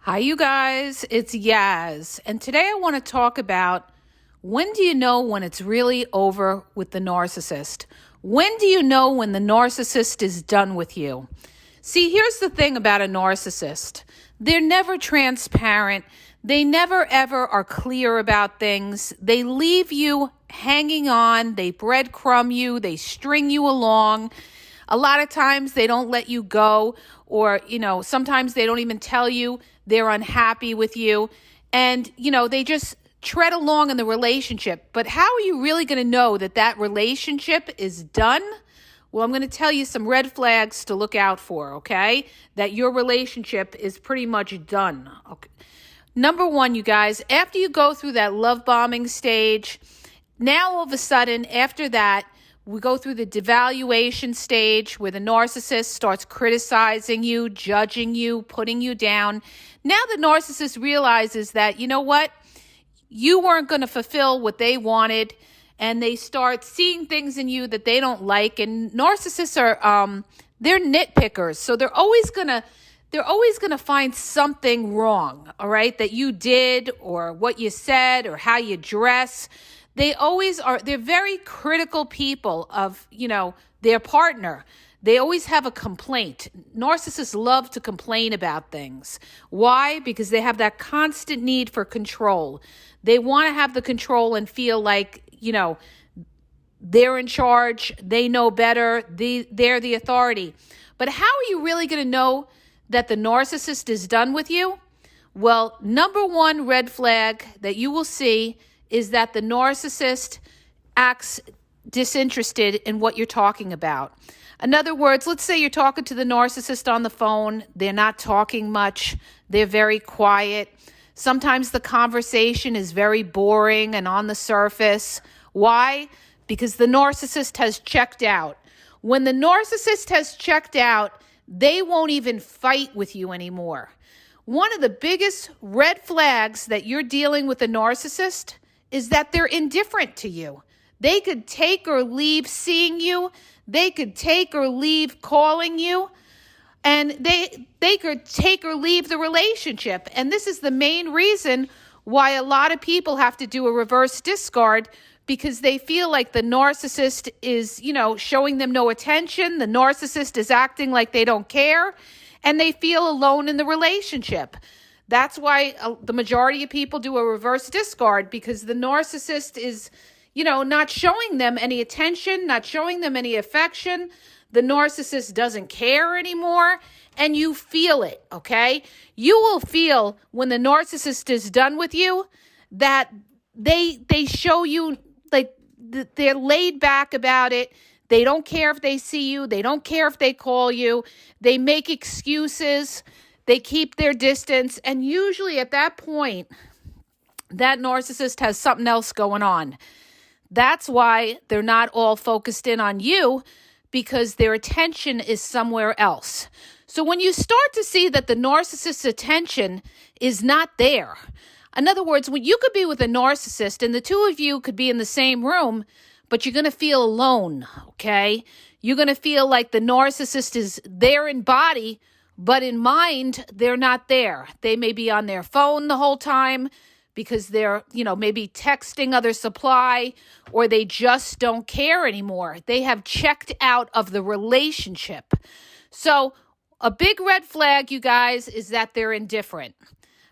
Hi, you guys. It's Yaz. And today I want to talk about when do you know when it's really over with the narcissist? When do you know when the narcissist is done with you? See, here's the thing about a narcissist. They're never transparent. They never ever are clear about things. They leave you hanging on. They breadcrumb you. They string you along. A lot of times they don't let you go, or, sometimes they don't even tell you they're unhappy with you. And, they just tread along in the relationship. But how are you really going to know that that relationship is done? Well, I'm going to tell you some red flags to look out for, okay? That your relationship is pretty much done. Okay. Number one, you guys, after you go through that love bombing stage, now all of a sudden, after that, we go through the devaluation stage where the narcissist starts criticizing you, judging you, putting you down. Now the narcissist realizes that, you know what? You weren't going to fulfill what they wanted, and they start seeing things in you that they don't like. And narcissists are, they're nitpickers. So they're always going to find something wrong, all right, that you did or what you said or how you dress. They always are, they're very critical people of, their partner. They always have a complaint. Narcissists love to complain about things. Why? Because they have that constant need for control. They want to have the control and feel like, they're in charge. They know better. They're the authority. But how are you really going to know that the narcissist is done with you? Well, number one red flag that you will see is that the narcissist acts disinterested in what you're talking about. In other words, let's say you're talking to the narcissist on the phone. They're not talking much. They're very quiet. Sometimes the conversation is very boring and on the surface. Why? Because the narcissist has checked out. When the narcissist has checked out, they won't even fight with you anymore. One of the biggest red flags that you're dealing with a narcissist is that they're indifferent to you. They could take or leave seeing you. They could take or leave calling you. And they could take or leave the relationship. And this is the main reason why a lot of people have to do a reverse discard, because they feel like the narcissist is, showing them no attention. The narcissist is acting like they don't care, and they feel alone in the relationship. That's why the majority of people do a reverse discard, because the narcissist is, not showing them any attention, not showing them any affection. The narcissist doesn't care anymore, and you feel it, okay? You will feel when the narcissist is done with you that they show you like they're laid back about it. They don't care if they see you. They don't care if they call you. They make excuses. They keep their distance. And usually at that point, that narcissist has something else going on. That's why they're not all focused in on you, because their attention is somewhere else. So when you start to see that the narcissist's attention is not there, in other words, when you could be with a narcissist and the two of you could be in the same room, but you're going to feel alone, okay? You're going to feel like the narcissist is there in body, but in mind, they're not there. They may be on their phone the whole time because they're, maybe texting other supply, or they just don't care anymore. They have checked out of the relationship. So a big red flag, you guys, is that they're indifferent.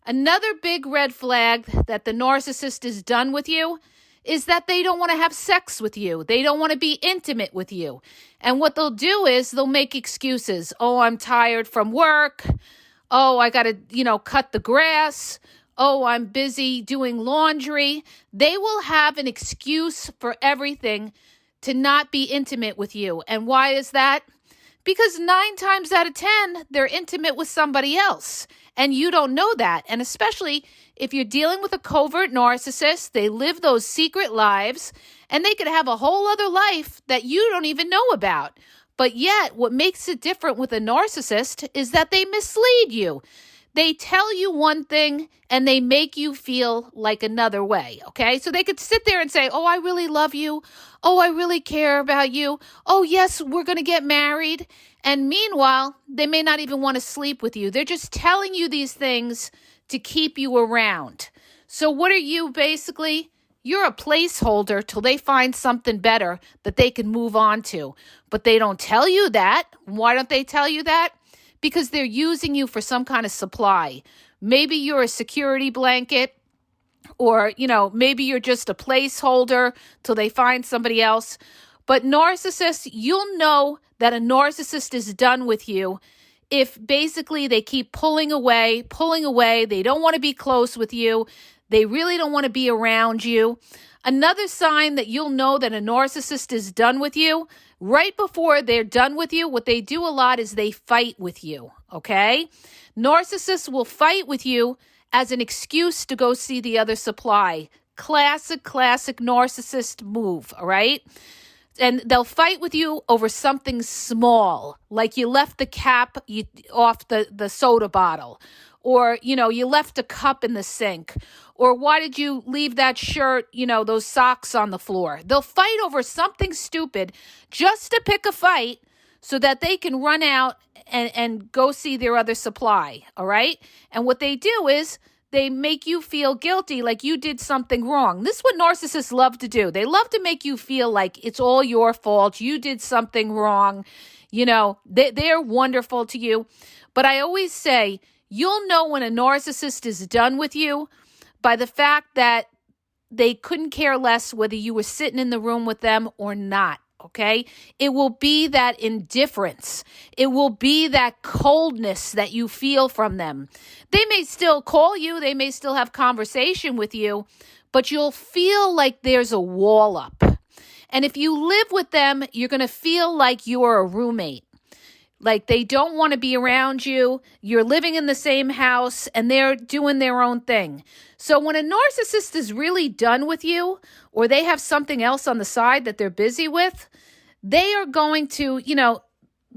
Another big red flag that the narcissist is done with you is that they don't want to have sex with you. They don't want to be intimate with you. And what they'll do is they'll make excuses. Oh, I'm tired from work. Oh, I got to, cut the grass. Oh, I'm busy doing laundry. They will have an excuse for everything to not be intimate with you. And why is that? Because 9 times out of 10, they're intimate with somebody else. And you don't know that. And especially if you're dealing with a covert narcissist, they live those secret lives, and they could have a whole other life that you don't even know about. But yet, what makes it different with a narcissist is that they mislead you. They tell you one thing and they make you feel like another way, okay? So they could sit there and say, oh, I really love you. Oh, I really care about you. Oh, yes, we're going to get married. And meanwhile, they may not even want to sleep with you. They're just telling you these things to keep you around. So what are you basically? You're a placeholder till they find something better that they can move on to. But they don't tell you that. Why don't they tell you that? Because they're using you for some kind of supply. Maybe you're a security blanket, or, maybe you're just a placeholder till they find somebody else. But narcissists, you'll know that a narcissist is done with you if basically they keep pulling away. They don't want to be close with you. They really don't want to be around you. Another sign that you'll know that a narcissist is done with you, right before they're done with you, what they do a lot is they fight with you, okay? Narcissists will fight with you as an excuse to go see the other supply. Classic narcissist move, all right? And they'll fight with you over something small, like you left the cap off the soda bottle, or, you left a cup in the sink, or why did you leave that shirt, those socks on the floor? They'll fight over something stupid just to pick a fight so that they can run out and go see their other supply, all right? And what they do is they make you feel guilty, like you did something wrong. This is what narcissists love to do. They love to make you feel like it's all your fault. You did something wrong. They're wonderful to you. But I always say, you'll know when a narcissist is done with you by the fact that they couldn't care less whether you were sitting in the room with them or not. Okay? It will be that indifference. It will be that coldness that you feel from them. They may still call you. They may still have conversation with you, but you'll feel like there's a wall up. And if you live with them, you're going to feel like you're a roommate. Like they don't want to be around you. You're living in the same house and they're doing their own thing. So when a narcissist is really done with you, or they have something else on the side that they're busy with, they are going to,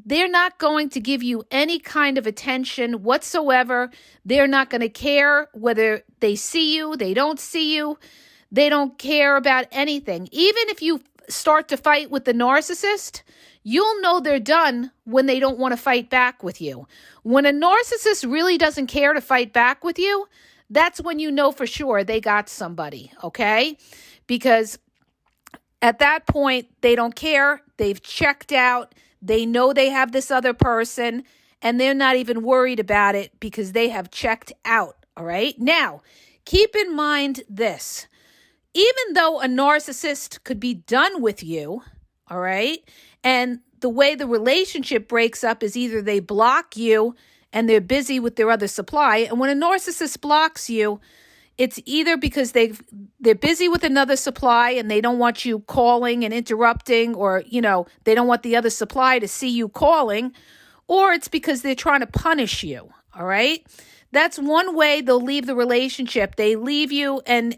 they're not going to give you any kind of attention whatsoever. They're not going to care whether they see you, they don't see you. They don't care about anything. Even if you start to fight with the narcissist, you'll know they're done when they don't want to fight back with you. When a narcissist really doesn't care to fight back with you, that's when you know for sure they got somebody, okay? Because at that point, they don't care. They've checked out. They know they have this other person, and they're not even worried about it because they have checked out, all right? Now, keep in mind this. Even though a narcissist could be done with you, all right, and the way the relationship breaks up is either they block you and they're busy with their other supply. And when a narcissist blocks you, it's either because they're busy with another supply and they don't want you calling and interrupting, or, they don't want the other supply to see you calling, or it's because they're trying to punish you, all right? That's one way they'll leave the relationship. They leave you and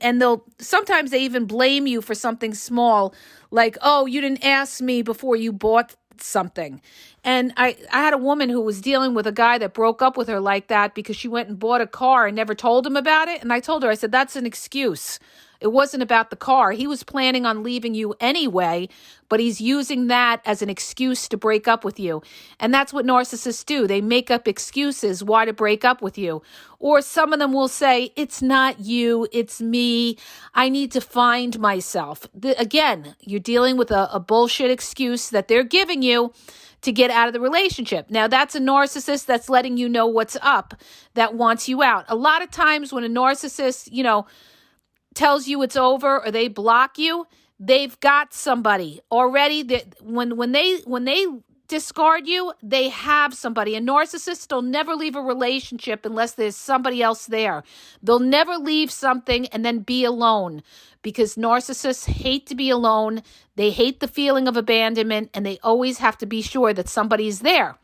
sometimes they even blame you for something small, like, oh, you didn't ask me before you bought something. And I had a woman who was dealing with a guy that broke up with her like that because she went and bought a car and never told him about it. And I told her, I said, that's an excuse. It wasn't about the car. He was planning on leaving you anyway, but he's using that as an excuse to break up with you. And that's what narcissists do. They make up excuses why to break up with you. Or some of them will say, it's not you, it's me. I need to find myself. Again, you're dealing with a bullshit excuse that they're giving you to get out of the relationship. Now, that's a narcissist that's letting you know what's up, that wants you out. A lot of times when a narcissist, tells you it's over or they block you, they've got somebody already. That when they discard you, they have somebody. A narcissist will never leave a relationship unless there's somebody else there. They'll never leave something and then be alone, because narcissists hate to be alone. They hate the feeling of abandonment, and they always have to be sure that somebody's there.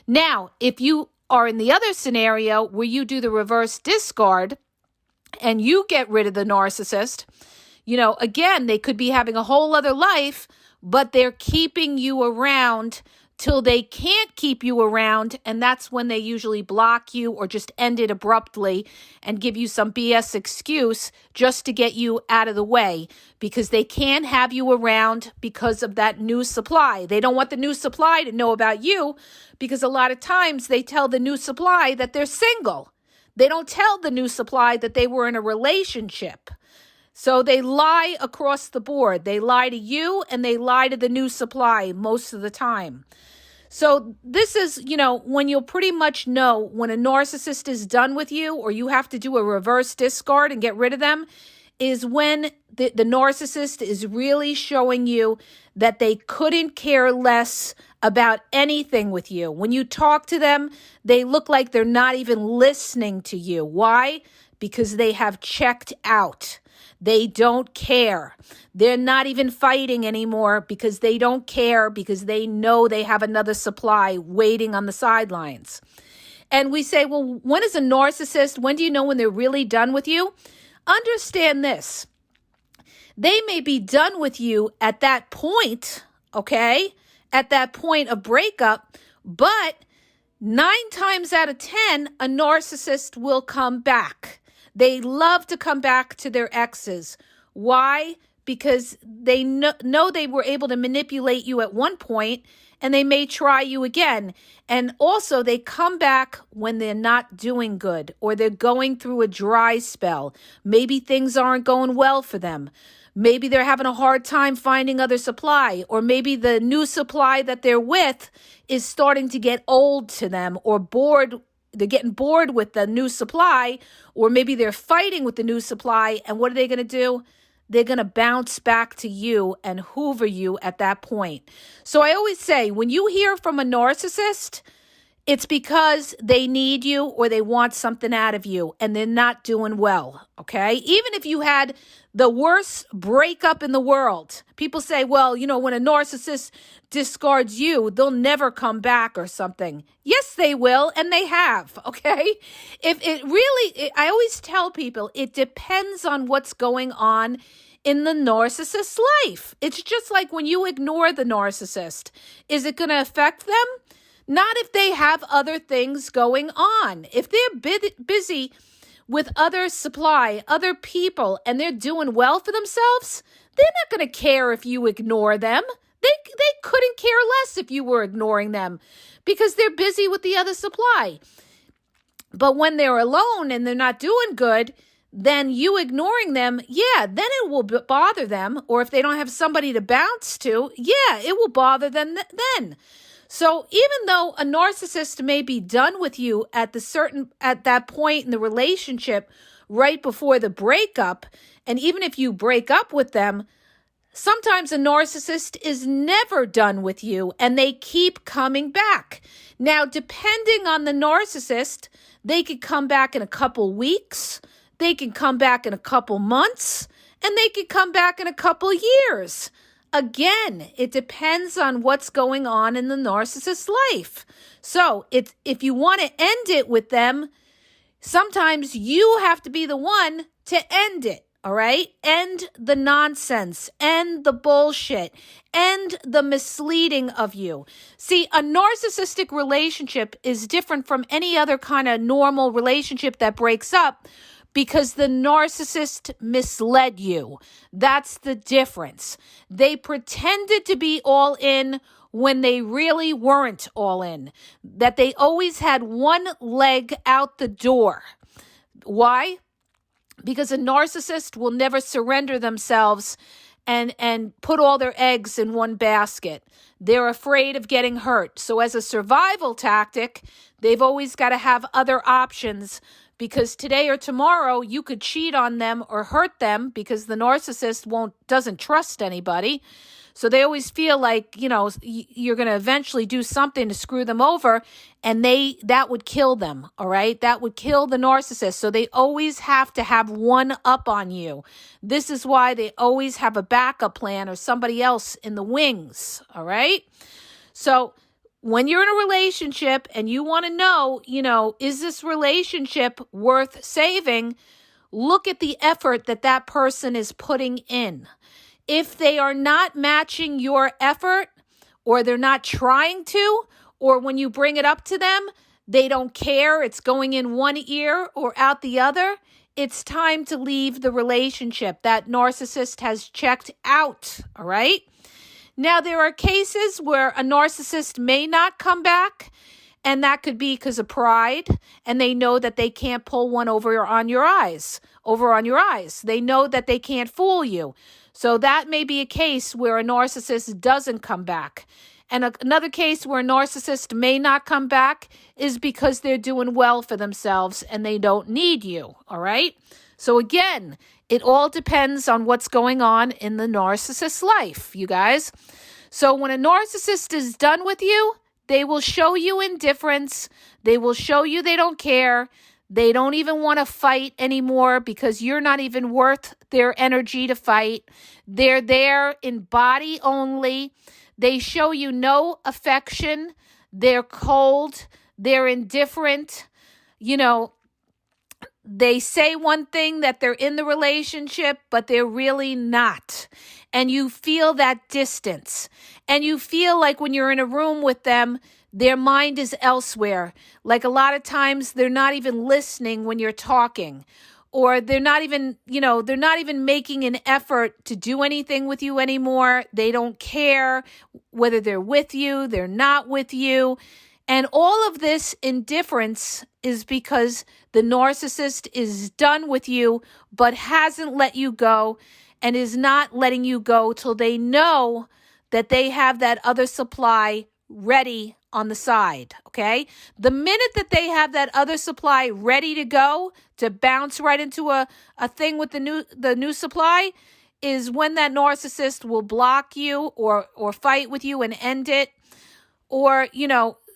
Now, if you are in the other scenario where you do the reverse discard, and you get rid of the narcissist, again, they could be having a whole other life, but they're keeping you around till they can't keep you around, and that's when they usually block you or just end it abruptly and give you some BS excuse just to get you out of the way, because they can't have you around because of that new supply. They don't want the new supply to know about you, because a lot of times they tell the new supply that they're single. They don't tell the new supply that they were in a relationship. So they lie across the board. They lie to you and they lie to the new supply most of the time. So this is, when you'll pretty much know when a narcissist is done with you, or you have to do a reverse discard and get rid of them, is when the narcissist is really showing you that they couldn't care less about anything with you. When you talk to them, they look like they're not even listening to you. Why? Because they have checked out. They don't care. They're not even fighting anymore because they don't care, because they know they have another supply waiting on the sidelines. And we say, well, when is a narcissist? When do you know when they're really done with you? Understand this. They may be done with you at that point, okay? At that point of breakup, but 9 times out of 10, a narcissist will come back. They love to come back to their exes. Why? Because they know they were able to manipulate you at one point, and they may try you again. And also, they come back when they're not doing good, or they're going through a dry spell. Maybe things aren't going well for them. Maybe they're having a hard time finding other supply, or maybe the new supply that they're with is starting to get old to them, or bored. They're getting bored with the new supply, or maybe they're fighting with the new supply. And what are they going to do? They're going to bounce back to you and hoover you at that point. So I always say, when you hear from a narcissist, it's because they need you or they want something out of you and they're not doing well, okay? Even if you had the worst breakup in the world, people say, well, when a narcissist discards you, they'll never come back or something. Yes, they will, and they have, okay? I always tell people, it depends on what's going on in the narcissist's life. It's just like when you ignore the narcissist. Is it going to affect them? Not if they have other things going on. If they're busy with other supply, other people, and they're doing well for themselves, they're not going to care if you ignore them. They couldn't care less if you were ignoring them, because they're busy with the other supply. But when they're alone and they're not doing good, then you ignoring them, then it will bother them. Or if they don't have somebody to bounce to, it will bother them then. So even though a narcissist may be done with you at that point in the relationship, right before the breakup, and even if you break up with them, sometimes a narcissist is never done with you and they keep coming back. Now, depending on the narcissist, they could come back in a couple weeks, they can come back in a couple months, and they could come back in a couple years. Again, it depends on what's going on in the narcissist's life. So if you want to end it with them, sometimes you have to be the one to end it, all right? End the nonsense, end the bullshit, end the misleading of you. See, a narcissistic relationship is different from any other kind of normal relationship that breaks up, because the narcissist misled you. That's the difference. They pretended to be all in when they really weren't all in. That they always had one leg out the door. Why? Because a narcissist will never surrender themselves and put all their eggs in one basket. They're afraid of getting hurt. So as a survival tactic, they've always got to have other options, because today or tomorrow you could cheat on them or hurt them, because the narcissist doesn't trust anybody. So they always feel like, you're going to eventually do something to screw them over, and that would kill them, all right? That would kill the narcissist. So they always have to have one up on you. This is why they always have a backup plan or somebody else in the wings, all right? So when you're in a relationship and you want to know, is this relationship worth saving? Look at the effort that person is putting in. If they are not matching your effort, or they're not trying to, or when you bring it up to them, they don't care. It's going in one ear or out the other. It's time to leave the relationship. That narcissist has checked out, all right? Now, there are cases where a narcissist may not come back, and that could be because of pride, and they know that they can't pull one over on your eyes. They know that they can't fool you. So that may be a case where a narcissist doesn't come back. And another case where a narcissist may not come back is because they're doing well for themselves and they don't need you, all right? So again, it all depends on what's going on in the narcissist's life, you guys. So when a narcissist is done with you, they will show you indifference. They will show you they don't care. They don't even want to fight anymore because you're not even worth their energy to fight. They're there in body only. They show you no affection. They're cold. They're indifferent. They say one thing that they're in the relationship, but they're really not. And you feel that distance. And you feel like when you're in a room with them, their mind is elsewhere. Like a lot of times they're not even listening when you're talking. Or they're not even making an effort to do anything with you anymore. They don't care whether they're with you, they're not with you. And all of this indifference is because the narcissist is done with you, but hasn't let you go and is not letting you go till they know that they have that other supply ready on the side, okay? The minute that they have that other supply ready to go to bounce right into a thing with the new supply is when that narcissist will block you or fight with you and end it. Or,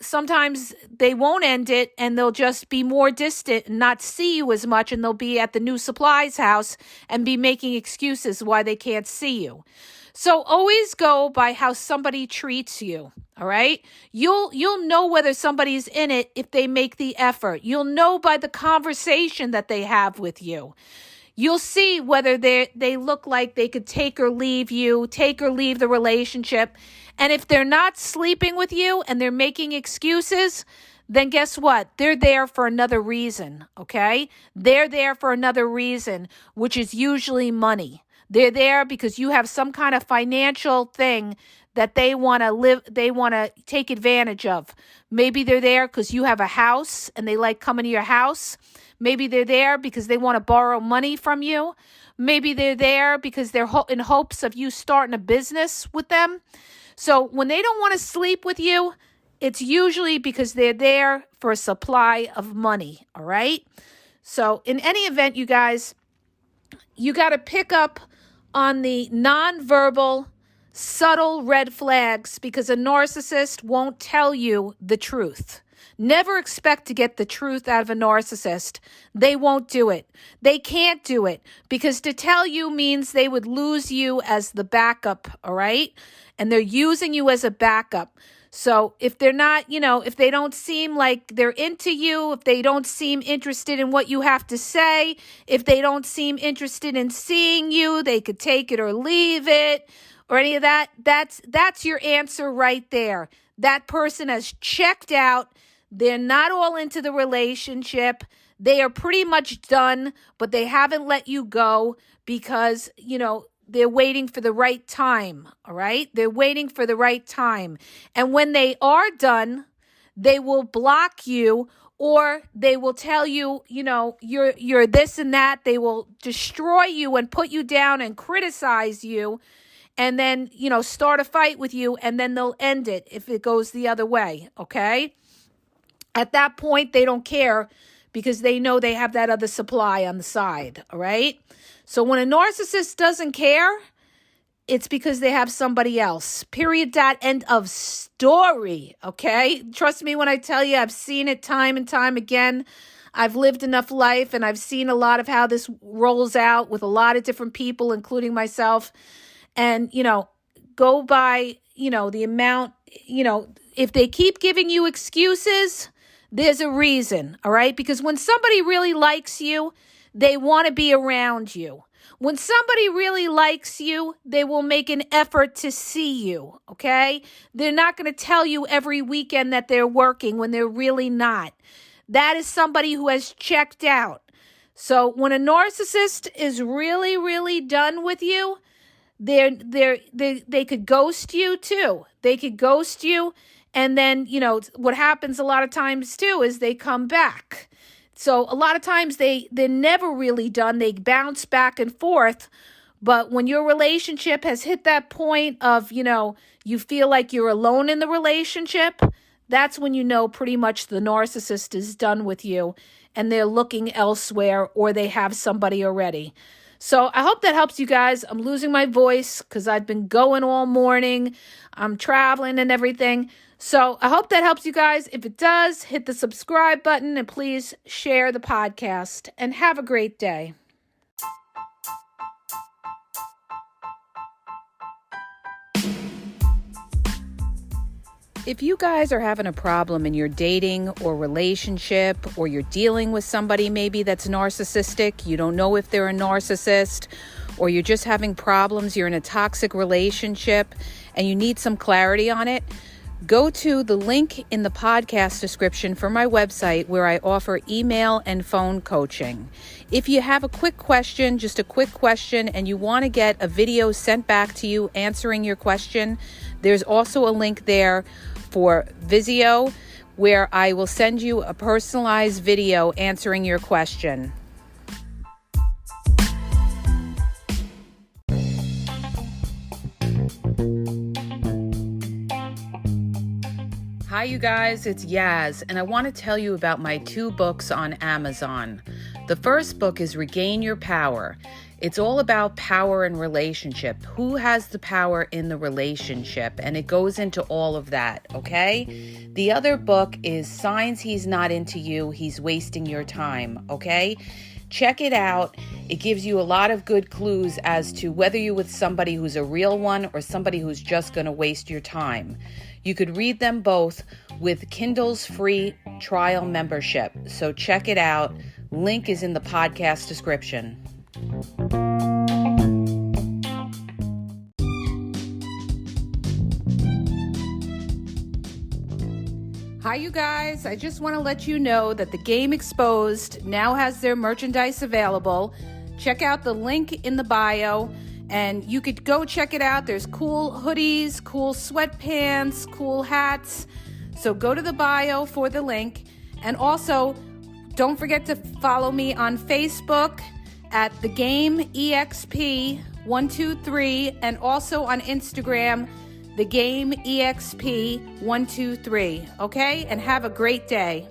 sometimes they won't end it and they'll just be more distant and not see you as much, and they'll be at the new supplies house and be making excuses why they can't see you. So always go by how somebody treats you, all right? You'll know whether somebody's in it if they make the effort. You'll know by the conversation that they have with you. You'll see whether they look like they could take or leave you, take or leave the relationship. And if they're not sleeping with you and they're making excuses, then guess what? They're there for another reason, okay? They're there for another reason, which is usually money. They're there because you have some kind of financial thing that they want to take advantage of. Maybe they're there because you have a house and they like coming to your house. Maybe they're there because they want to borrow money from you. Maybe they're there because they're in hopes of you starting a business with them. So when they don't want to sleep with you, it's usually because they're there for a supply of money, all right? So in any event, you guys, you got to pick up on the nonverbal, subtle red flags because a narcissist won't tell you the truth. Never expect to get the truth out of a narcissist. They won't do it. They can't do it because to tell you means they would lose you as the backup, all right? And they're using you as a backup. So if they're not, if they don't seem like they're into you, if they don't seem interested in what you have to say, if they don't seem interested in seeing you, they could take it or leave it or any of that. That's your answer right there. That person has checked out. They're not all into the relationship. They are pretty much done, but they haven't let you go because, they're waiting for the right time, all right? They're waiting for the right time. And when they are done, they will block you or they will tell you, you're this and that. They will destroy you and put you down and criticize you and then, start a fight with you and then they'll end it if it goes the other way, okay? At that point, they don't care because they know they have that other supply on the side, all right? So when a narcissist doesn't care, it's because they have somebody else. Period, dot, end of story, okay? Trust me when I tell you, I've seen it time and time again. I've lived enough life and I've seen a lot of how this rolls out with a lot of different people, including myself. And, go by, the amount, if they keep giving you excuses, there's a reason, all right? Because when somebody really likes you, they want to be around you. When somebody really likes you, they will make an effort to see you, okay? They're not going to tell you every weekend that they're working when they're really not. That is somebody who has checked out. So when a narcissist is really, really done with you, they could ghost you too. They could ghost you. And then, what happens a lot of times too is they come back. So a lot of times they're never really done. They bounce back and forth. But when your relationship has hit that point of, you feel like you're alone in the relationship, that's when you know pretty much the narcissist is done with you and they're looking elsewhere or they have somebody already. So I hope that helps you guys. I'm losing my voice because I've been going all morning. I'm traveling and everything. So I hope that helps you guys. If it does, hit the subscribe button and please share the podcast and have a great day. If you guys are having a problem in your dating or relationship, or you're dealing with somebody maybe that's narcissistic, you don't know if they're a narcissist, or you're just having problems, you're in a toxic relationship and you need some clarity on it, go to the link in the podcast description for my website where I offer email and phone coaching. If you have a quick question, just a quick question, and you want to get a video sent back to you answering your question, there's also a link there for Vizio where I will send you a personalized video answering your question. Hi, you guys, it's Yaz, and I want to tell you about my 2 books on Amazon. The first book is Regain Your Power. It's all about power and relationship. Who has the power in the relationship? And it goes into all of that, okay? The other book is Signs He's Not Into You, He's Wasting Your Time, okay? Check it out. It gives you a lot of good clues as to whether you're with somebody who's a real one or somebody who's just going to waste your time. You could read them both with Kindle's free trial membership. So check it out. Link is in the podcast description. Hi, you guys. I just want to let you know that the Game Exposed now has their merchandise available. Check out the link in the bio and you could go check it out. There's cool hoodies, cool sweatpants, cool hats. So go to the bio for the link. And also, don't forget to follow me on Facebook at The Game EXP 123 and also on Instagram, The Game EXP 123. Okay? And have a great day.